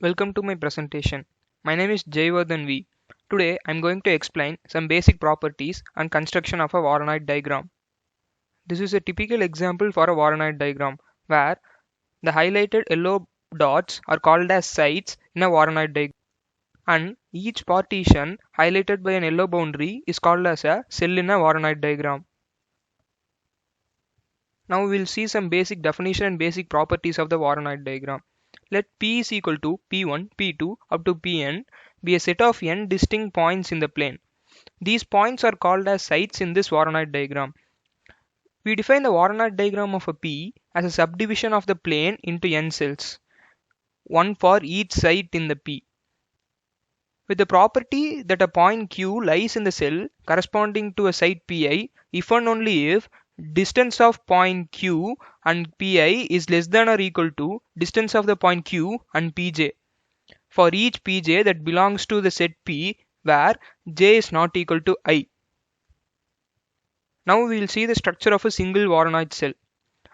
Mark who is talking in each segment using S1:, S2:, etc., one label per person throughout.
S1: Welcome to my presentation. My name is Jayvardhan V. Today I am going to explain some basic properties and construction of a Voronoi diagram. This is a typical example for a Voronoi diagram where the highlighted yellow dots are called as sites in a Voronoi diagram, and each partition highlighted by an yellow boundary is called as a cell in a Voronoi diagram. Now we will see some basic definition and basic properties of the Voronoi diagram. Let P is equal to P1, P2 up to Pn be a set of n distinct points in the plane. These points are called as sites in this Voronoi diagram. We define the Voronoi diagram of a P as a subdivision of the plane into n cells, one for each site in the P, with the property that a point Q lies in the cell corresponding to a site Pi if and only if distance of point Q and Pi is less than or equal to distance of the point Q and Pj for each Pj that belongs to the set P where j is not equal to I. Now we will see the structure of a single Voronoi cell.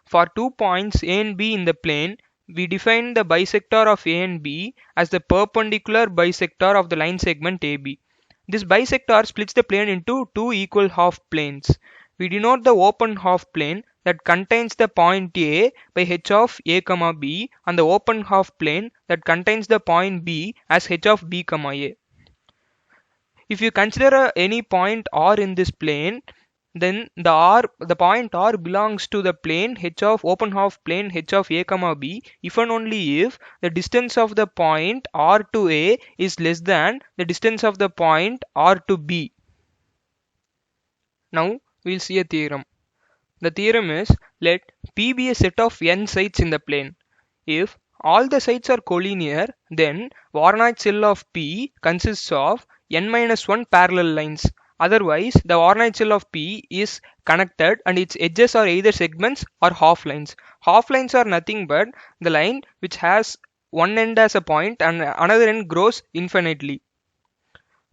S1: For 2 points A and B in the plane, we define the bisector of A and B as the perpendicular bisector of the line segment AB. This bisector splits the plane into two equal half planes. We denote the open half plane that contains the point A by h of A, B and the open half plane that contains the point B as h of B, A. If you consider any point R in this plane, then the point R belongs to the plane h of open half plane h of A, B if and only if the distance of the point R to A is less than the distance of the point R to B. Now we'll see a theorem. The theorem is, let P be a set of n sites in the plane. If all the sites are collinear, then Voronoi cell of P consists of n-1 parallel lines. Otherwise, the Voronoi cell of P is connected and its edges are either segments or half lines. Half lines are nothing but the line which has one end as a point and another end grows infinitely.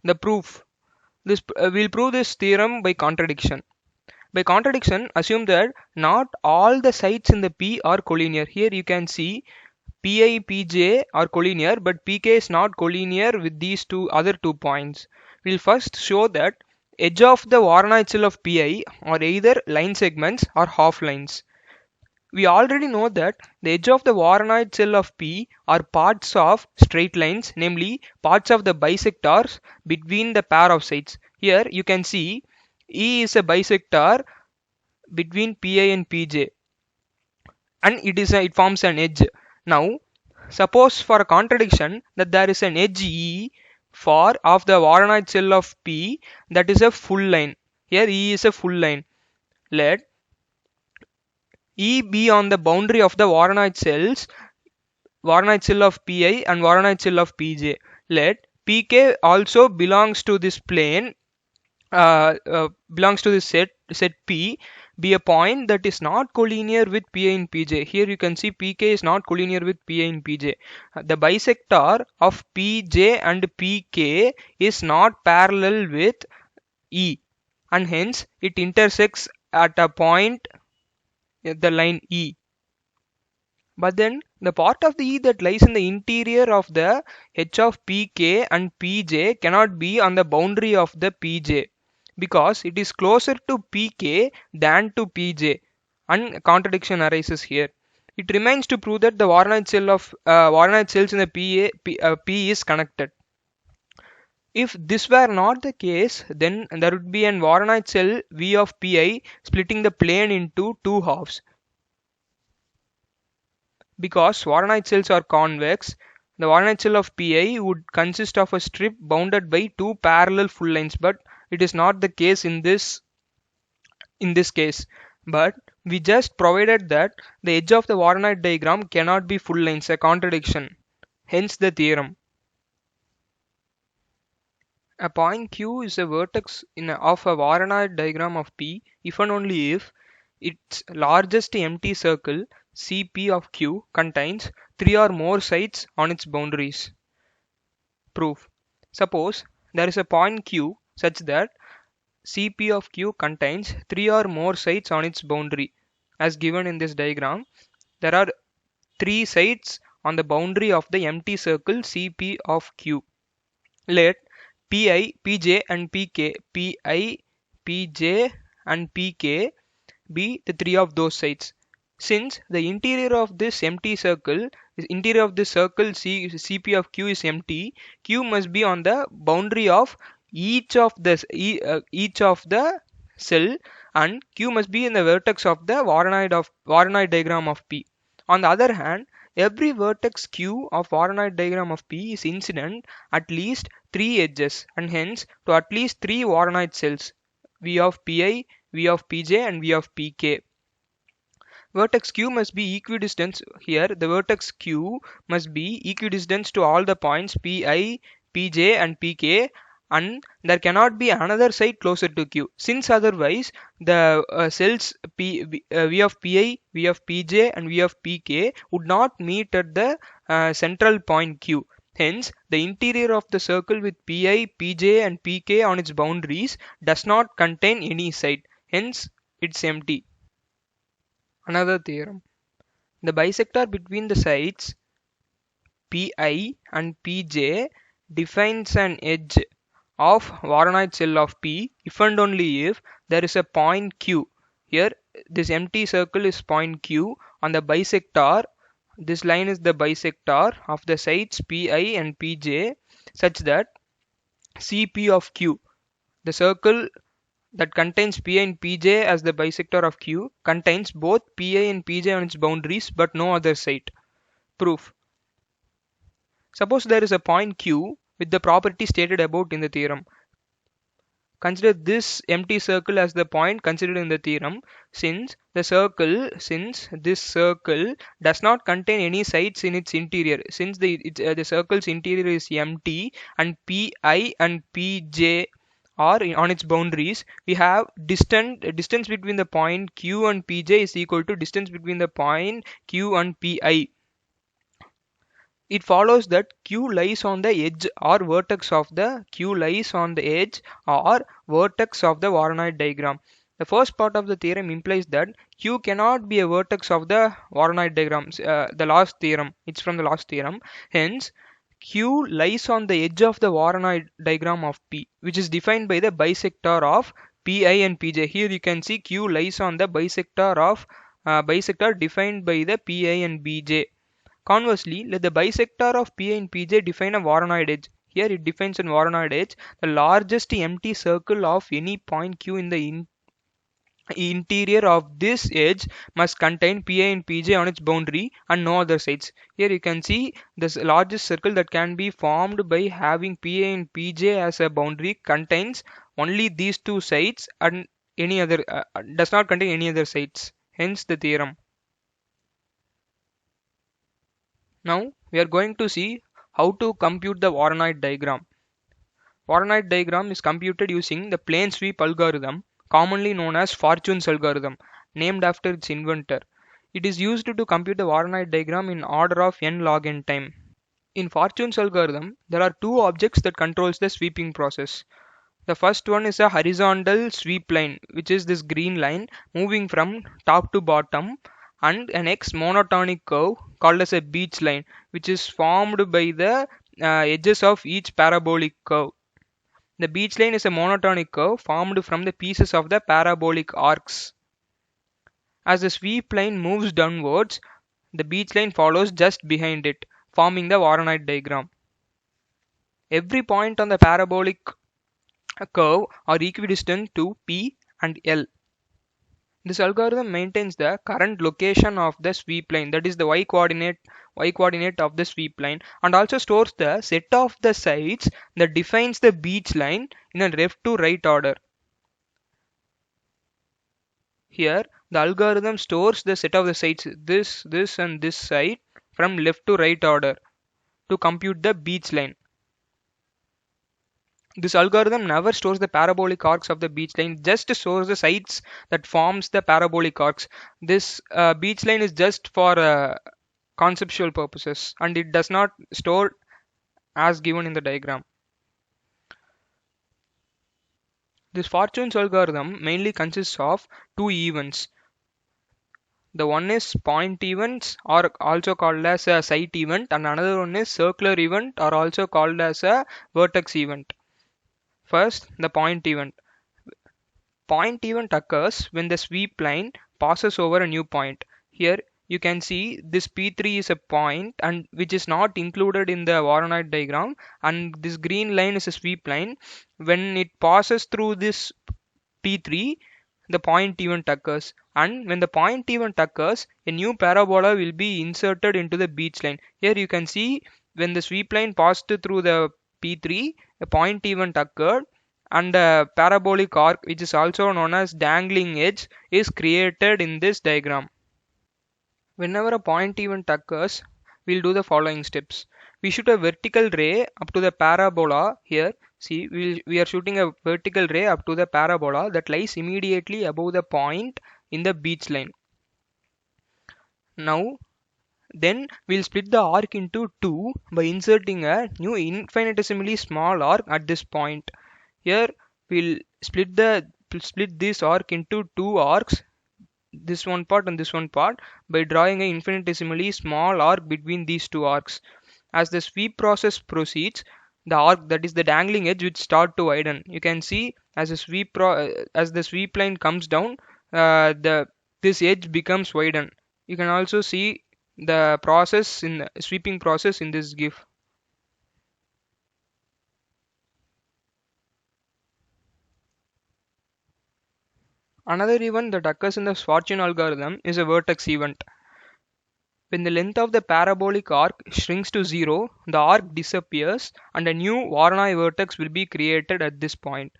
S1: The proof. We'll prove this theorem by contradiction. By contradiction, assume that not all the sites in the P are collinear. Here you can see Pi, Pj are collinear, but Pk is not collinear with these other 2 points. We'll first show that edge of the Voronoi cell of Pi are either line segments or half lines. We already know that the edge of the Voronoi cell of P are parts of straight lines, namely parts of the bisectors between the pair of sides. Here you can see E is a bisector between Pi and Pj, and it forms an edge. Now suppose for a contradiction that there is an edge E of the Voronoi cell of P that is a full line. Here E is a full line. Let E be on the boundary of the Voronoi cell of Pi and Voronoi cell of Pj. Let Pk also belongs to this plane, belongs to this set P, be a point that is not collinear with Pi and Pj. Here you can see Pk is not collinear with Pi and Pj. The bisector of Pj and Pk is not parallel with E, and hence it intersects at a point, the line E. But then the part of the E that lies in the interior of the h of Pk and Pj cannot be on the boundary of the Pj, because it is closer to Pk than to Pj, and contradiction arises here. It remains to prove that the Voronoi cells in the P is connected. If this were not the case, then there would be an Voronoi cell V of Pi splitting the plane into two halves. Because Voronoi cells are convex, the Voronoi cell of Pi would consist of a strip bounded by two parallel full lines, but it is not the case in this case. But we just provided that the edge of the Voronoi diagram cannot be full lines, a contradiction. Hence the theorem. A point Q is a vertex of a Voronoi diagram of P if and only if its largest empty circle Cp of Q contains 3 or more sites on its boundaries. Proof. Suppose there is a point Q such that Cp of Q contains 3 or more sites on its boundary. As given in this diagram, there are 3 sites on the boundary of the empty circle Cp of Q. Let Pi, Pj and Pk, Pi, Pj and Pk be the three of those sides. Since the interior of this empty circle, Cp of Q is empty, Q must be on the boundary of each of the cell, and Q must be in the vertex of the Voronoi diagram of P. On the other hand, every vertex Q of Voronoi diagram of P is incident at least three edges, and hence to at least three Voronoi cells, V of Pi, V of Pj and V of Pk. Vertex Q must be equidistant. Here the vertex Q must be equidistant to all the points Pi, Pj and Pk, and there cannot be another side closer to Q, since otherwise the cells V of Pi, V of Pj and V of Pk would not meet at the central point Q. Hence, the interior of the circle with Pi, Pj and Pk on its boundaries does not contain any side. Hence, it's empty. Another theorem. The bisector between the sides Pi and Pj defines an edge of Voronoi cell of P if and only if there is a point Q. Here, this empty circle is point Q on the bisector. This line is the bisector of the sides Pi and Pj such that Cp of Q, the circle that contains Pi and Pj as the bisector of Q, contains both Pi and Pj on its boundaries but no other side. Proof. Suppose there is a point Q with the property stated above in the theorem. Consider this empty circle as the point considered in the theorem. Since this circle does not contain any sides in its interior, since the circle's interior is empty and Pi and Pj are on its boundaries, we have distance between the point Q and Pj is equal to distance between the point Q and Pi. It follows that Q lies on the edge or vertex of the Voronoi diagram. The first part of the theorem implies that Q cannot be a vertex of the Voronoi diagram. The last theorem. It's from the last theorem. Hence, Q lies on the edge of the Voronoi diagram of P, which is defined by the bisector of Pi and Pj. Here you can see Q lies on the bisector defined by the Pi and Bj. Conversely, let the bisector of Pi and Pj define a Voronoi edge. Here it defines a Voronoi edge, the largest empty circle of any point Q in the interior of this edge must contain Pi and Pj on its boundary and no other sides. Here you can see the largest circle that can be formed by having Pi and Pj as a boundary contains only these two sides and any other does not contain any other sides. Hence the theorem. Now we are going to see how to compute the Voronoi diagram. Voronoi diagram is computed using the plane sweep algorithm, commonly known as Fortune's algorithm, named after its inventor. It is used to compute the Voronoi diagram in order of n log n time. In Fortune's algorithm, there are two objects that controls the sweeping process. The first one is a horizontal sweep line, which is this green line moving from top to bottom, and an x monotonic curve called as a beach line, which is formed by the edges of each parabolic curve. The beach line is a monotonic curve formed from the pieces of the parabolic arcs. As the sweep line moves downwards, the beach line follows just behind it, forming the Voronoi diagram. Every point on the parabolic curve are equidistant to P and L. This algorithm maintains the current location of the sweep line, that is the y coordinate of the sweep line, and also stores the set of the sides that defines the beach line in a left to right order. Here the algorithm stores the set of the sides this and this side from left to right order to compute the beach line. This algorithm never stores the parabolic arcs of the beach line, just stores the sides that forms the parabolic arcs. This beach line is just for conceptual purposes, and it does not store as given in the diagram. This Fortune's algorithm mainly consists of two events. The one is point events or also called as a site event, and another one is circular event or also called as a vertex event. First, the point event. Point event occurs when the sweep line passes over a new point. Here you can see this P3 is a point and which is not included in the Voronoi diagram, and this green line is a sweep line. When it passes through this P3, the point event occurs, and when the point event occurs, a new parabola will be inserted into the beach line. Here you can see when the sweep line passed through the P3, a point event occurred, and a parabolic arc, which is also known as dangling edge, is created in this diagram. Whenever a point event occurs, we'll do the following steps. We shoot a vertical ray up to the parabola. Here see, we are shooting a vertical ray up to the parabola that lies immediately above the point in the beach line. Now then we'll split the arc into two by inserting a new infinitesimally small arc at this point. Here we'll split this arc into two arcs, this one part and this one part, by drawing an infinitesimally small arc between these two arcs. As the sweep process proceeds, the arc, that is the dangling edge, which start to widen. You can see as the sweep line comes down, this edge becomes widened. You can also see the process in the sweeping process in this GIF. Another event that occurs in the Schwarzschild algorithm is a vertex event. When the length of the parabolic arc shrinks to 0, the arc disappears and a new Voronoi vertex will be created at this point.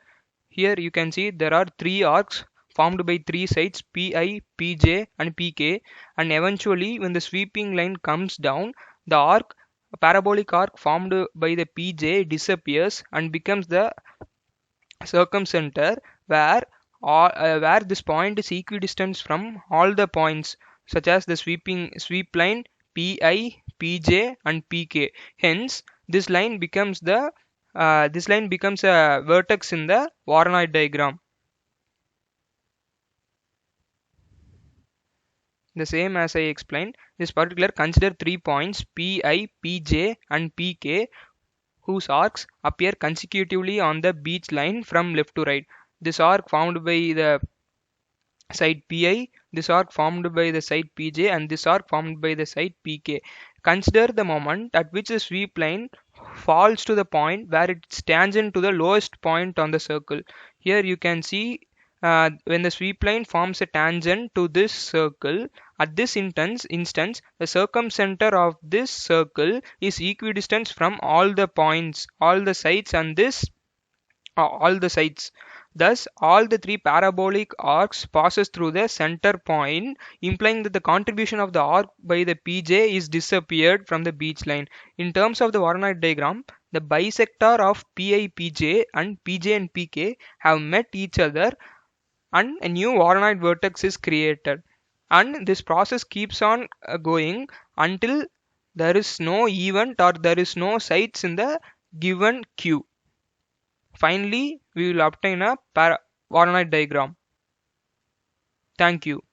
S1: Here you can see there are three arcs formed by three sides Pi, Pj and Pk, and eventually when the sweeping line comes down, the parabolic arc formed by the Pj disappears and becomes the circumcenter where this point is equidistant from all the points such as the sweep line Pi, Pj and Pk. Hence this line becomes a vertex in the Voronoi diagram. The same as I explained, this particular consider 3 points Pi, Pj and Pk whose arcs appear consecutively on the beach line from left to right. This arc formed by the side Pi, this arc formed by the side Pj and this arc formed by the side Pk. Consider the moment at which the sweep line falls to the point where it is tangent to the lowest point on the circle. Here you can see when the sweep line forms a tangent to this circle, at this instance the circumcenter of this circle is equidistant from all the points, all the sides, and all the sides. Thus, all the three parabolic arcs passes through the center point, implying that the contribution of the arc by the Pj is disappeared from the beach line. In terms of the Voronoi diagram, the bisector of Pi, Pj and Pj and Pk have met each other and a new Voronoi vertex is created. And this process keeps on going until there is no event or there is no sites in the given queue. Finally, we will obtain a Voronoi diagram. Thank you.